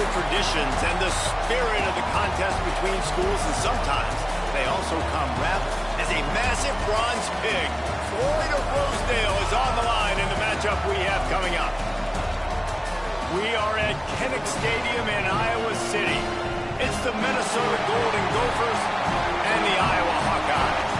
the traditions and the spirit of the contest between schools, and sometimes they also come wrapped as a massive bronze pig. Floyd of Rosedale is on the line in the matchup we have coming up. We are at Kinnick Stadium in Iowa City. It's the Minnesota Golden Gophers and the Iowa Hawkeyes.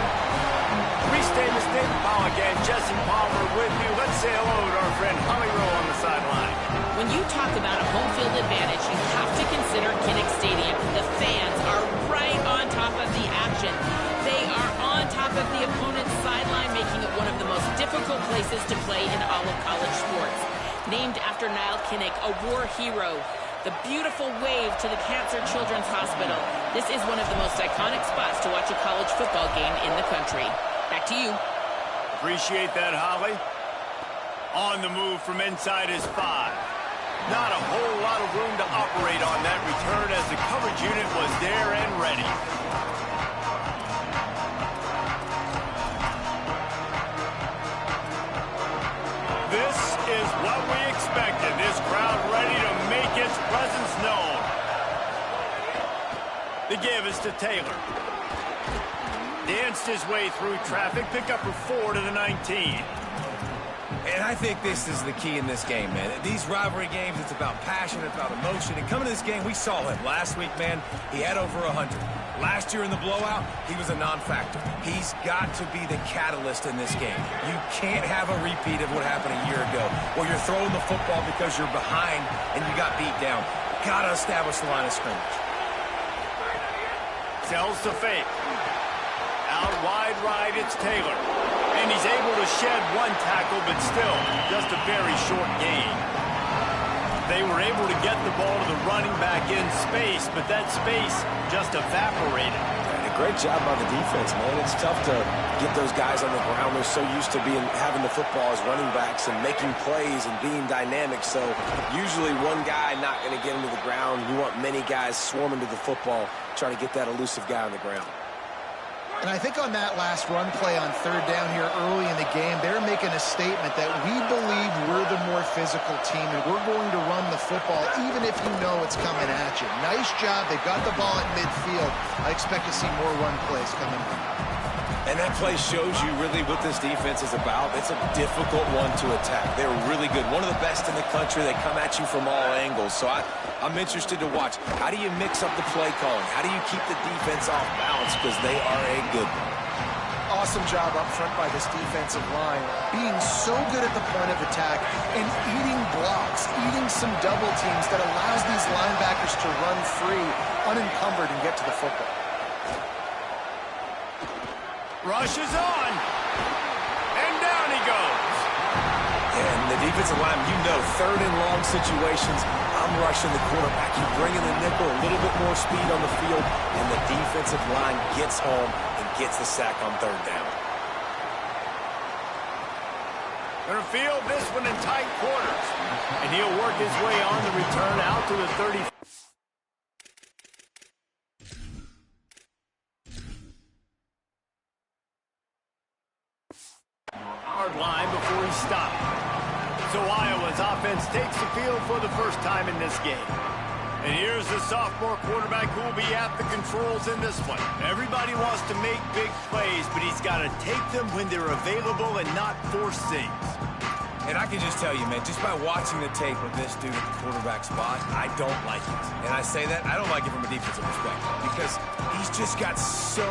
Restate mistake, Paul again. Jesse Palmer with you. Let's say hello to our friend Holly Rowe on the sideline. When you talk about a home field advantage, you have to consider Kinnick Stadium. The fans are right on top of the action. They are on top of the opponent's sideline, making it one of the most difficult places to play in all of college sports. Named after Niall Kinnick, a war hero. The beautiful wave to the Cancer Children's Hospital. This is one of the most iconic spots to watch a college football game in the country. Back to you. Appreciate that, Holly. On the move from inside his 5. Not a whole lot of room to operate on that return as the coverage unit was there and ready. This is what we expected. This crowd ready to make its presence known. The give is to Taylor. Danced his way through traffic. Pick up for 4 to the 19. And I think this is the key in this game, man. These rivalry games, it's about passion, it's about emotion. And coming to this game, we saw him last week, man. He had over 100. Last year in the blowout, he was a non-factor. He's got to be the catalyst in this game. You can't have a repeat of what happened a year ago, where you're throwing the football because you're behind and you got beat down. Got to establish the line of scrimmage. Sells to fake. Out wide right, it's Taylor. And he's able to shed 1 tackle, but still just a very short gain. They were able to get the ball to the running back in space, but that space just evaporated. And a great job by the defense, man. It's tough to get those guys on the ground. They're so used to having the football as running backs and making plays and being dynamic. So usually one guy not going to get him to the ground. You want many guys swarming to the football, trying to get that elusive guy on the ground. And I think on that last run play on 3rd down here early in the game, they're making a statement that we believe we're the more physical team and we're going to run the football even if you know it's coming at you. Nice job. They got the ball at midfield. I expect to see more run plays coming up. And that play shows you really what this defense is about. It's a difficult one to attack. They're really good. One of the best in the country. They come at you from all angles. So I'm interested to watch. How do you mix up the play calling? How do you keep the defense off balance? Because they are a good one. Awesome job up front by this defensive line. Being so good at the point of attack and eating blocks, eating some double teams that allows these linebackers to run free, unencumbered, and get to the football. Rush is on. And down he goes. And the defensive line, you know, 3rd and long situations, I'm rushing the quarterback. You bring in the nickel, a little bit more speed on the field, and the defensive line gets home and gets the sack on 3rd down. Gonna field this one in tight quarters. And he'll work his way on the return out to the 30. Line before he stopped. So Iowa's offense takes the field for the first time in this game. And here's the sophomore quarterback who will be at the controls in this one. Everybody wants to make big plays, but he's got to take them when they're available and not force things. And I can just tell you, man, just by watching the tape of this dude at the quarterback spot, I don't like it. And I say that, I don't like it from a defensive perspective because he's just got so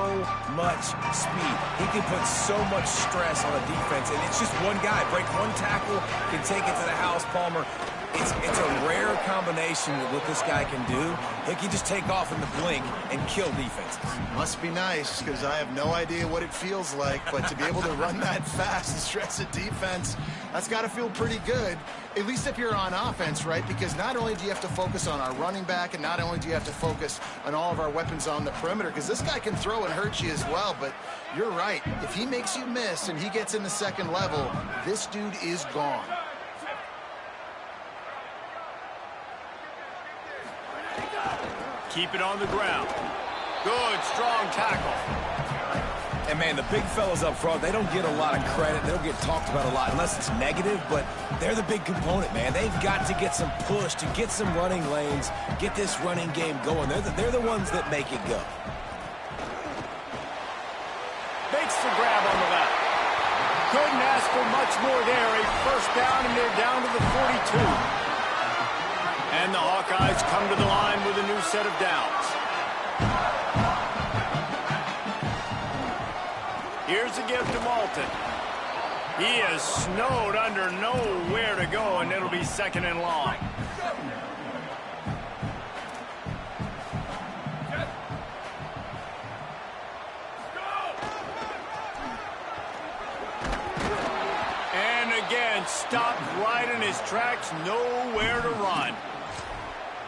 much speed. He can put so much stress on a defense, and it's just one guy. Break one tackle, can take it to the house, Palmer. It's a rare combination of what this guy can do. He can just take off in the blink and kill defenses. Must be nice, because I have no idea what it feels like, but to be able to run that fast and stress a defense, that's got to feel pretty good, at least if you're on offense, right? Because not only do you have to focus on our running back, and not only do you have to focus on all of our weapons on the perimeter, because this guy can throw and hurt you as well, but you're right. If he makes you miss and he gets in the 2nd level, this dude is gone. Keep it on the ground. Good, strong tackle. And, man, the big fellas up front, they don't get a lot of credit. They don't get talked about a lot unless it's negative, but they're the big component, man. They've got to get some push, to get some running lanes, get this running game going. They're the ones that make it go. Makes the grab on the left. Couldn't ask for much more there. A first down, and they're down to the 42. And the Hawkeyes come to the line with a new set of downs. Here's a give to Malton. He is snowed under, nowhere to go, and it'll be second and long. And again, stopped right in his tracks, nowhere to run.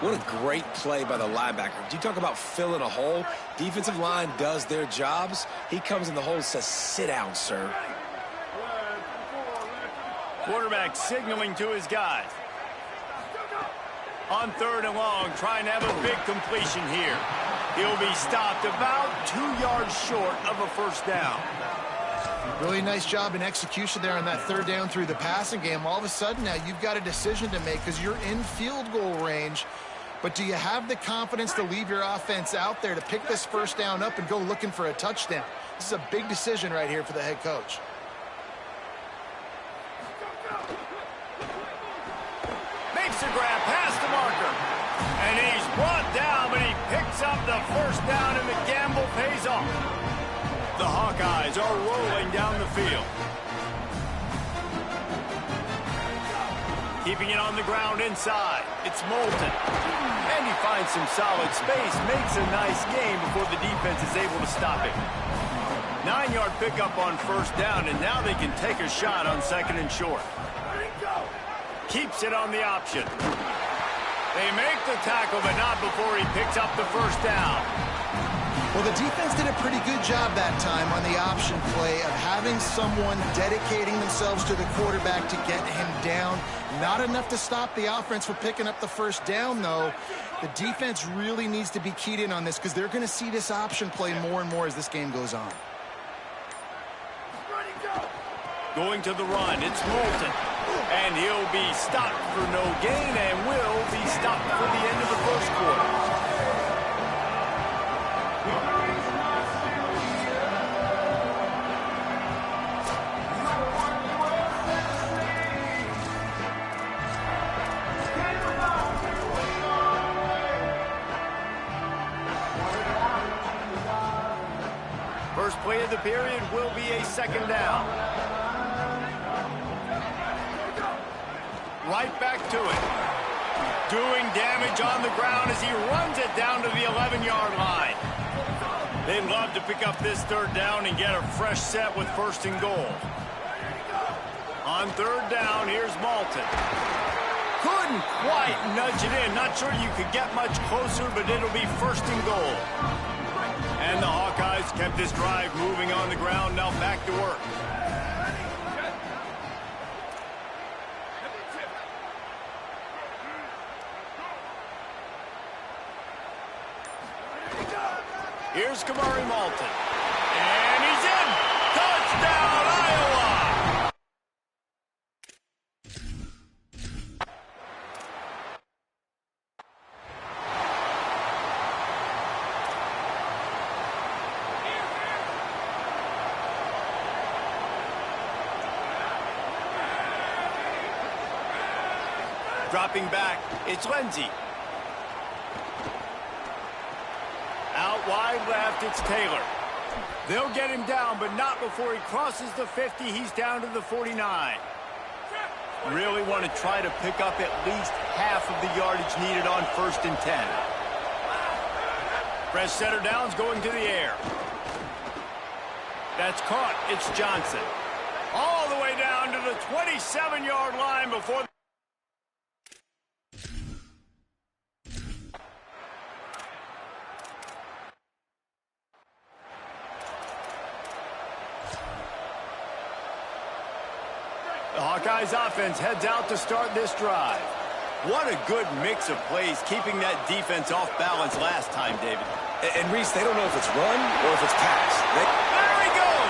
What a great play by the linebacker. You talk about filling a hole. Defensive line does their jobs. He comes in the hole and says, sit down, sir. Quarterback signaling to his guys. On third and long, trying to have a big completion here. He'll be stopped about 2 yards short of a first down. Really nice job in execution there on that third down through the passing game. All of a sudden now you've got a decision to make because you're in field goal range. But do you have the confidence to leave your offense out there to pick this first down up and go looking for a touchdown? This is a big decision right here for the head coach. Makes a grab past the marker. And he's brought down, but he picks up the first down, and the gamble pays off. The Hawkeyes are rolling down the field. Keeping it on the ground inside. It's Moulton. And he finds some solid space, makes a nice game before the defense is able to stop him. 9-yard pickup on first down, and now they can take a shot on second and short. Keeps it on the option. They make the tackle, but not before he picks up the first down. Well, the defense did a pretty good job that time on the option play of having someone dedicating themselves to the quarterback to get him down. Not enough to stop the offense from picking up the first down, though. The defense really needs to be keyed in on this because they're going to see this option play more and more as this game goes on. Going to the run, it's Moulton. And he'll be stopped for no gain and will be stopped for the end of the first quarter. First play of the period will be a second down. Right back to it. Doing damage on the ground as he runs it down to the 11-yard line. They'd love to pick up this third down and get a fresh set with first and goal. On third down, here's Malton. Couldn't quite nudge it in. Not sure you could get much closer, but it'll be first and goal. And the Hawkeyes kept this drive moving on the ground. Now back to work. Here's Kamari Malton. And he's in! Touchdown, Iowa! Dropping back, it's Lindsey. Out wide left, it's Taylor. They'll get him down, but not before he crosses the 50. He's down to the 49. Really want to try to pick up at least half of the yardage needed on first and 10. Fresh center downs going to the air. That's caught. It's Johnson. All the way down to the 27-yard line before... The Hawkeyes offense heads out to start this drive. What a good mix of plays, keeping that defense off balance last time, David. And Reese, they don't know if it's run or if it's pass. There he goes!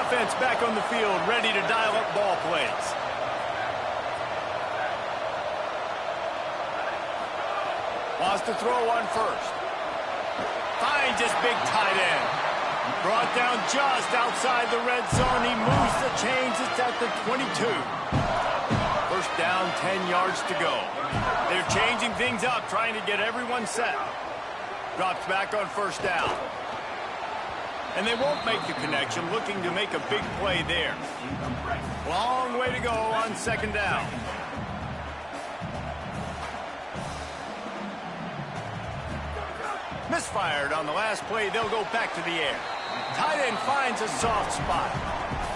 offense back on the field, ready to dial up ball plays. Wants to throw on first. Finds his big tight end. Brought down just outside the red zone. He moves the chains. It's at the 22. First down, 10 yards to go. They're changing things up, trying to get everyone set. Drops back on first down. And they won't make the connection, looking to make a big play there. Long way to go on second down. Misfired on the last play. They'll go back to the air. Tight end finds a soft spot.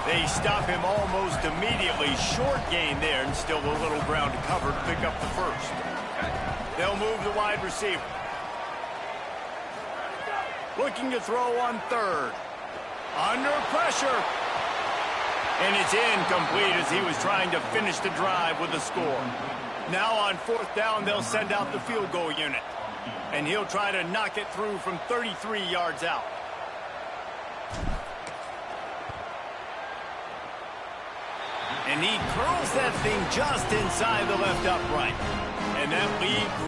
They stop him almost immediately. Short gain there, and still a little ground to cover to pick up the first. They'll move the wide receiver. Looking to throw on third. Under pressure. And it's incomplete as he was trying to finish the drive with a score. Now on fourth down, they'll send out the field goal unit. And he'll try to knock it through from 33 yards out. And he curls that thing just inside the left upright. And that lead...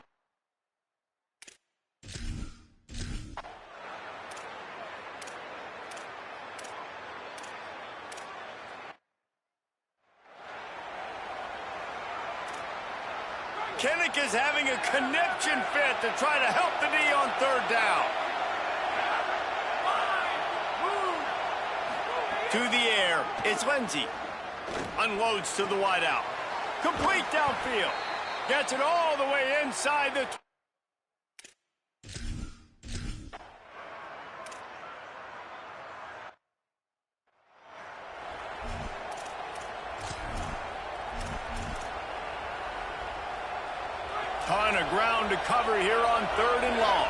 Kinnick is having a conniption fit to try to help the knee on third down. To the air, it's Lindsey. Unloads to the wideout. Complete downfield. Gets it all the way inside the... Ton of ground to cover here on third and long.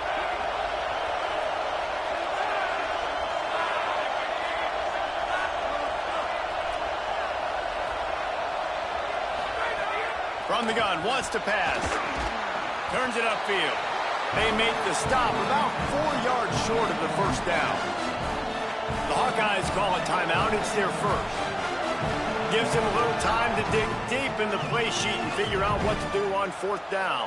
From the gun, wants to pass. Turns it upfield. They make the stop about 4 yards short of the first down. The Hawkeyes call a timeout. It's their first. Gives him a little time to dig deep in the play sheet and figure out what to do on fourth down.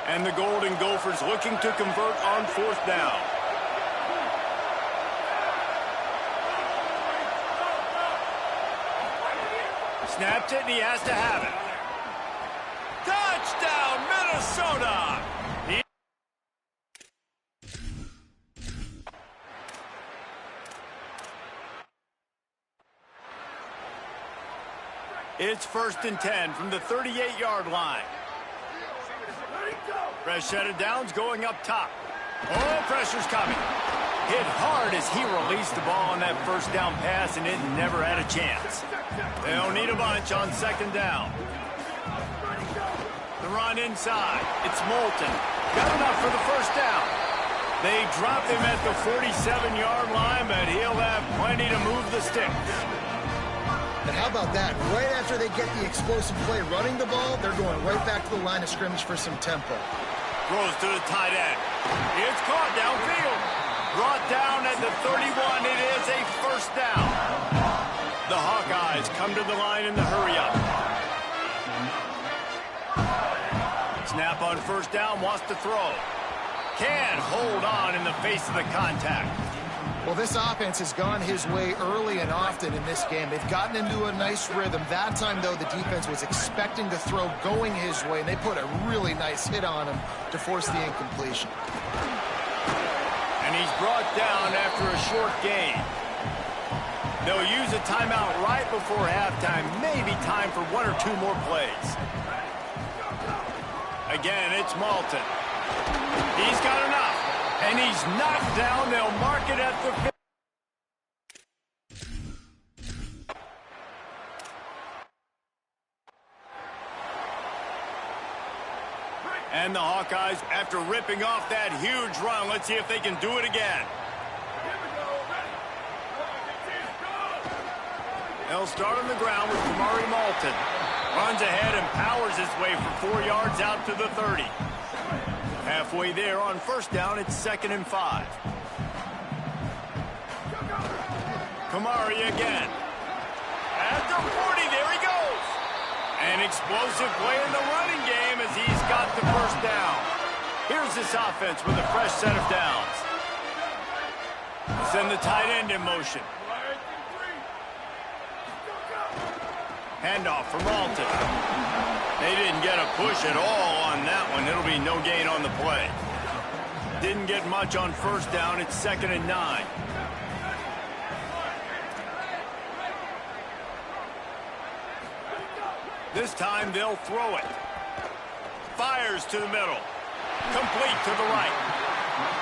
And the Golden Gophers looking to convert on fourth down. Snaps it, and he has to have it. Touchdown, Minnesota! It's 1st and 10 from the 38-yard line. Fresh set of downs going up top. Oh, pressure's coming. Hit hard as he released the ball on that first down pass, and it never had a chance. They'll need a bunch on second down. The run inside. It's Moulton. Got enough for the first down. They drop him at the 47-yard line, but he'll have plenty to move the sticks. And how about that? Right after they get the explosive play running the ball, they're going right back to the line of scrimmage for some tempo. Throws to the tight end. It's caught downfield. Brought down at the 31. It is a first down. The Hawkeyes come to the line in the hurry-up. Snap on first down, wants to throw. Can't hold on in the face of the contact. Well, this offense has gone his way early and often in this game. They've gotten into a nice rhythm. That time, though, the defense was expecting the throw going his way, and they put a really nice hit on him to force the incompletion. And he's brought down after a short gain. They'll use a timeout right before halftime. Maybe time for 1 or 2 more plays. Again, it's Moulton. He's got enough. And he's knocked down. They'll mark it at the 50. And the Hawkeyes, after ripping off that huge run, let's see if they can do it again. They'll start on the ground with Kamari Moulton. Runs ahead and powers his way for 4 yards out to the 30. Halfway there on first down, it's 2nd and 5. Kamari again. At the 40, there he goes. An explosive play in the running game as he's got the first down. Here's this offense with a fresh set of downs. Send the tight end in motion. Handoff from Alton. They didn't get a push at all on that one. It'll be no gain on the play. Didn't get much on first down. It's 2nd and 9. This time they'll throw it. Fires to the middle. Complete to the right.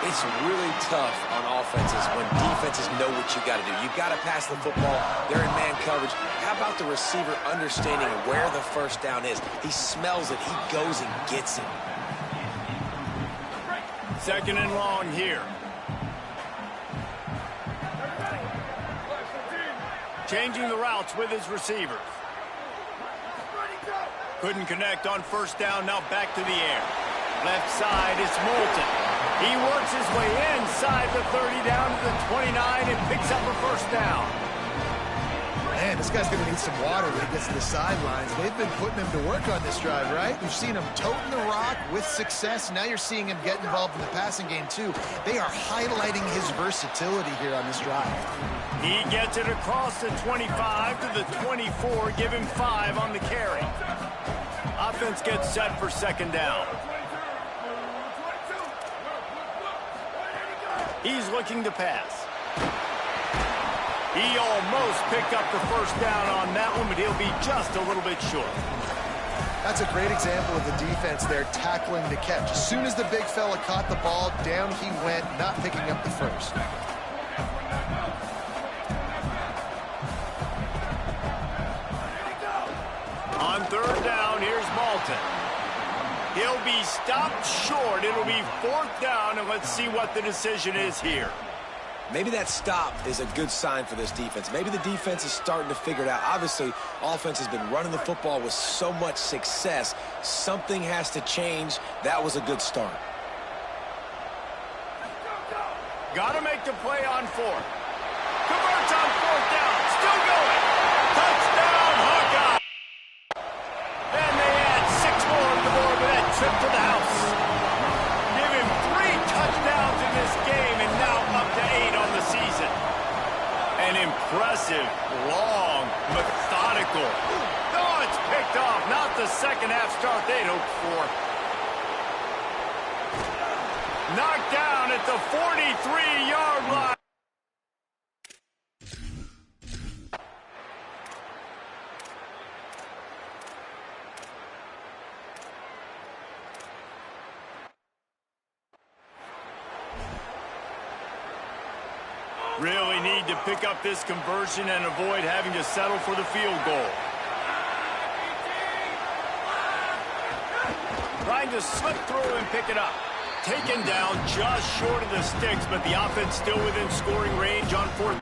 It's really tough on offenses when defenses know what you got to do. You got to pass the football. They're in man coverage. How about the receiver understanding where the first down is? He smells it. He goes and gets it. 2nd and long here. Changing the routes with his receivers. Couldn't connect on first down. Now back to the air. Left side is Moulton. He works his way inside the 30 down to the 29 and picks up a first down. Man, this guy's going to need some water when he gets to the sidelines. They've been putting him to work on this drive, right? We've seen him toting the rock with success. Now you're seeing him get involved in the passing game, too. They are highlighting his versatility here on this drive. He gets it across the 25 to the 24, give him 5 on the carry. Offense gets set for 2nd down. He's looking to pass. He almost picked up the first down on that one, but he'll be just a little bit short. That's a great example of the defense there tackling the catch. As soon as the big fella caught the ball, down he went, not picking up the first. On 3rd down, here's Malton. He'll be stopped short. It'll be 4th down, and let's see what the decision is here. Maybe that stop is a good sign for this defense. Maybe the defense is starting to figure it out. Obviously, offense has been running the football with so much success. Something has to change. That was a good start. Got to make the play on 4th. Converts on 4th down. Still going. Touchdown, Hawkeye. And they add 6 more on the board with that trip to the house. Give him 3 touchdowns in this game and now up to 8 on the season. An impressive, long, methodical. Oh, it's picked off. Not the second half start they'd hoped for. Knocked down at the 43-yard line. Really need to pick up this conversion and avoid having to settle for the field goal. Trying to slip through and pick it up. Taken down just short of the sticks, but the offense still within scoring range on 4th.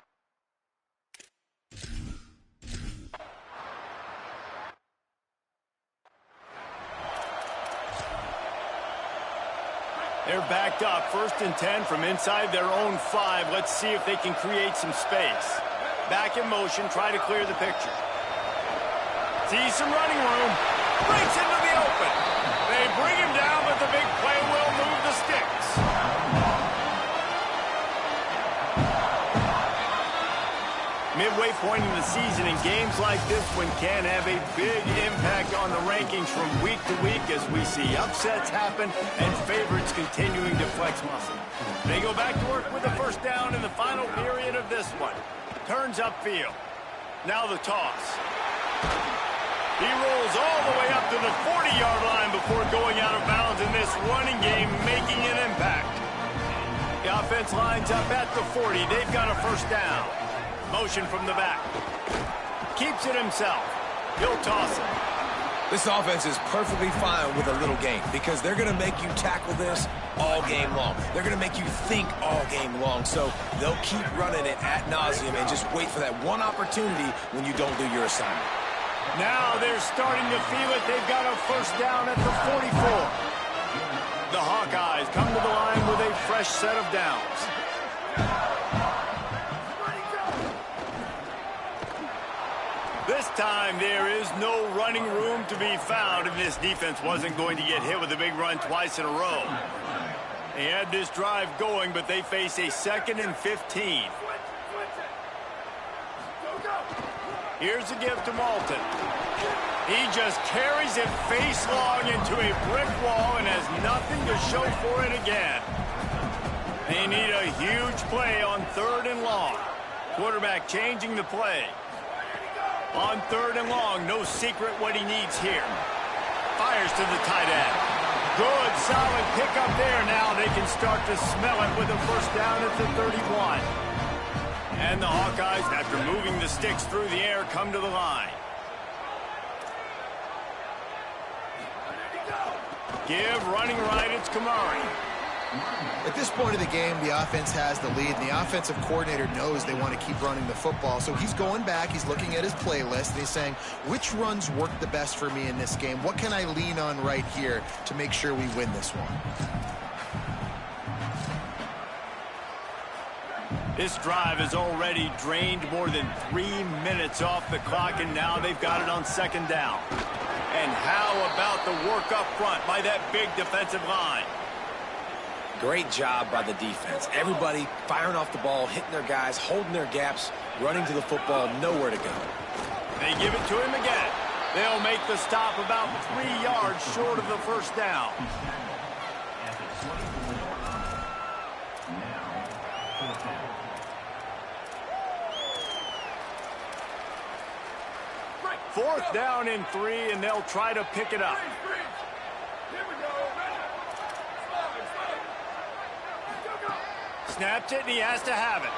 They're backed up, 1st and 10 from inside their own 5. Let's see if they can create some space. Back in motion, try to clear the picture. Sees some running room. Breaks into the open. They bring him down, but the big play will move the sticks. Midway point in the season, and games like this one can have a big impact on the rankings from week to week as we see upsets happen and favorites continuing to flex muscle. They go back to work with the first down in the final period of this one. Turns upfield. Now the toss. He rolls all the way up to the 40-yard line before going out of bounds in this running game, making an impact. The offense lines up at the 40. They've got a first down. Motion from the back. Keeps it himself. He'll toss it. This offense is perfectly fine with a little game because they're going to make you tackle this all game long. They're going to make you think all game long. So they'll keep running it ad nauseum and just wait for that one opportunity when you don't do your assignment. Now they're starting to feel it. They've got a first down at the 44. The Hawkeyes come to the line with a fresh set of downs. This time, there is no running room to be found, and this defense wasn't going to get hit with a big run twice in a row. They had this drive going, but they face a 2nd and 15. Here's a give to Malton. He just carries it face long into a brick wall and has nothing to show for it again. They need a huge play on 3rd and long. Quarterback changing the play. On 3rd and long, no secret what he needs here. Fires to the tight end. Good, solid pickup there. Now they can start to smell it with a first down at the 31. And the Hawkeyes, after moving the sticks through the air, come to the line. Give running right, it's Kamari. At this point of the game, the offense has the lead, and the offensive coordinator knows they want to keep running the football. So he's going back, he's looking at his playlist, and he's saying, which runs work the best for me in this game? What can I lean on right here to make sure we win this one? This drive has already drained more than 3 minutes off the clock, and now they've got it on 2nd down. And how about the work up front by that big defensive line? Great job by the defense. Everybody firing off the ball, hitting their guys, holding their gaps, running to the football, nowhere to go. They give it to him again. They'll make the stop about 3 yards short of the first down. Fourth down and 3, and they'll try to pick it up. Snaps it, and he has to have it.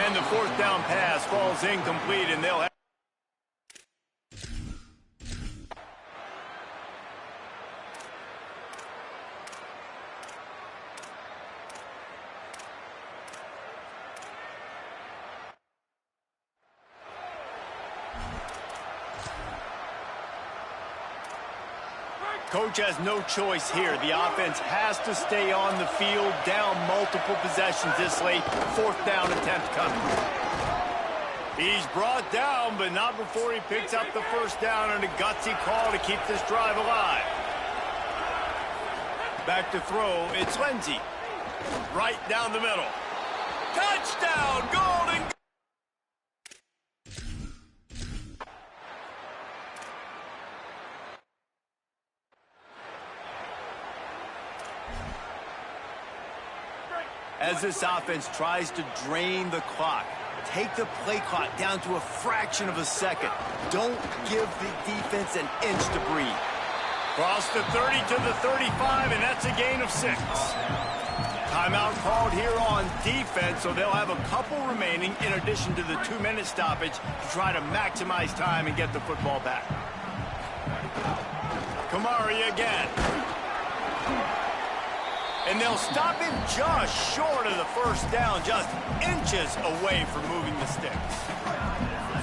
And the 4th down pass falls incomplete, and they'll have... Coach has no choice here. The offense has to stay on the field, down multiple possessions this late. 4th down attempt coming. He's brought down, but not before he picks up the first down, and a gutsy call to keep this drive alive. Back to throw, it's Lindsey. Right down the middle. Touchdown, Golden. As this offense tries to drain the clock, take the play clock down to a fraction of a second. Don't give the defense an inch to breathe. Cross the 30 to the 35, and that's a gain of 6. Timeout called here on defense, so they'll have a couple remaining in addition to the 2-minute stoppage to try to maximize time and get the football back. Kamari again. And they'll stop him just short of the first down, just inches away from moving the sticks.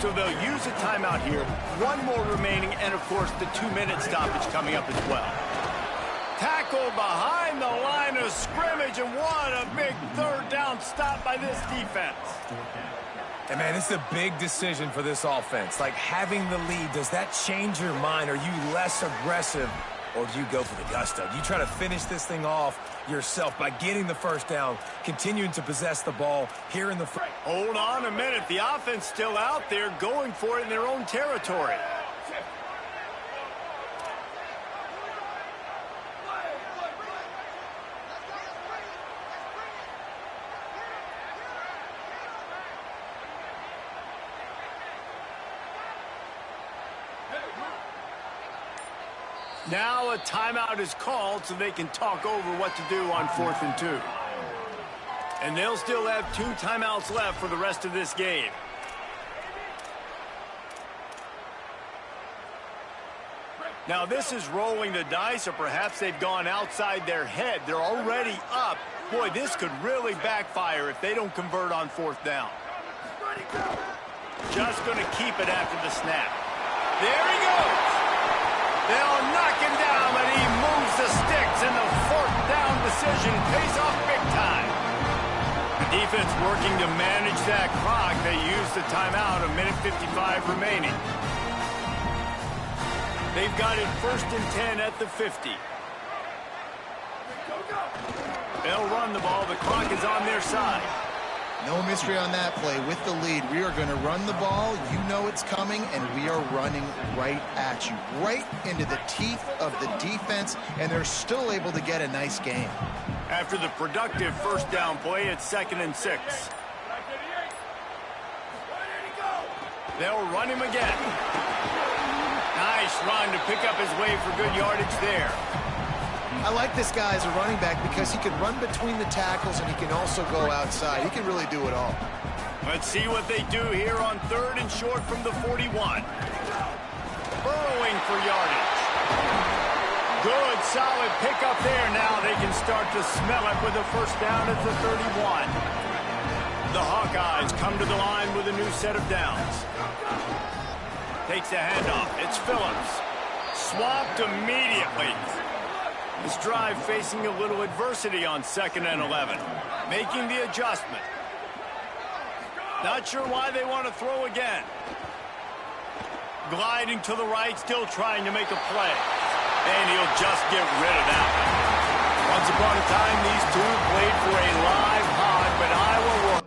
So they'll use a timeout here. 1 more remaining, and, of course, the 2-minute stoppage coming up as well. Tackled behind the line of scrimmage, and what a big 3rd down stop by this defense. And, man, it's a big decision for this offense. Like, having the lead, does that change your mind? Are you less aggressive, or do you go for the gusto? Do you try to finish this thing off yourself by getting the first down, continuing to possess the ball here in the front? Hold on a minute. The offense still out there going for it in their own territory. Now a timeout is called so they can talk over what to do on 4th and 2. And they'll still have 2 timeouts left for the rest of this game. Now this is rolling the dice, or perhaps they've gone outside their head. They're already up. Boy, this could really backfire if they don't convert on 4th down. Just going to keep it after the snap. There he goes. They'll knock him down, but he moves the sticks, and the 4th down decision pays off big time. Defense working to manage that clock. They use the timeout, 1:55 remaining. They've got it 1st and 10 at the 50. They'll run the ball. The clock is on their side. No mystery on that play. With the lead, we are going to run the ball. You know it's coming, and we are running right at you, right into the teeth of the defense, and they're still able to get a nice gain. After the productive first down play, it's 2nd and 6. They'll run him again. Nice run to pick up his way for good yardage there. I like this guy as a running back because he can run between the tackles and he can also go outside. He can really do it all. Let's see what they do here on 3rd and short from the 41. Burrowing for yardage. Good, solid pickup there. Now they can start to smell it with a first down at the 31. The Hawkeyes come to the line with a new set of downs. Takes a handoff. It's Phillips. Swapped immediately. This drive facing a little adversity on 2nd and 11. Making the adjustment. Not sure why they want to throw again. Gliding to the right, still trying to make a play. And he'll just get rid of that one. Once upon a time, these two played for a live hog, but Iowa will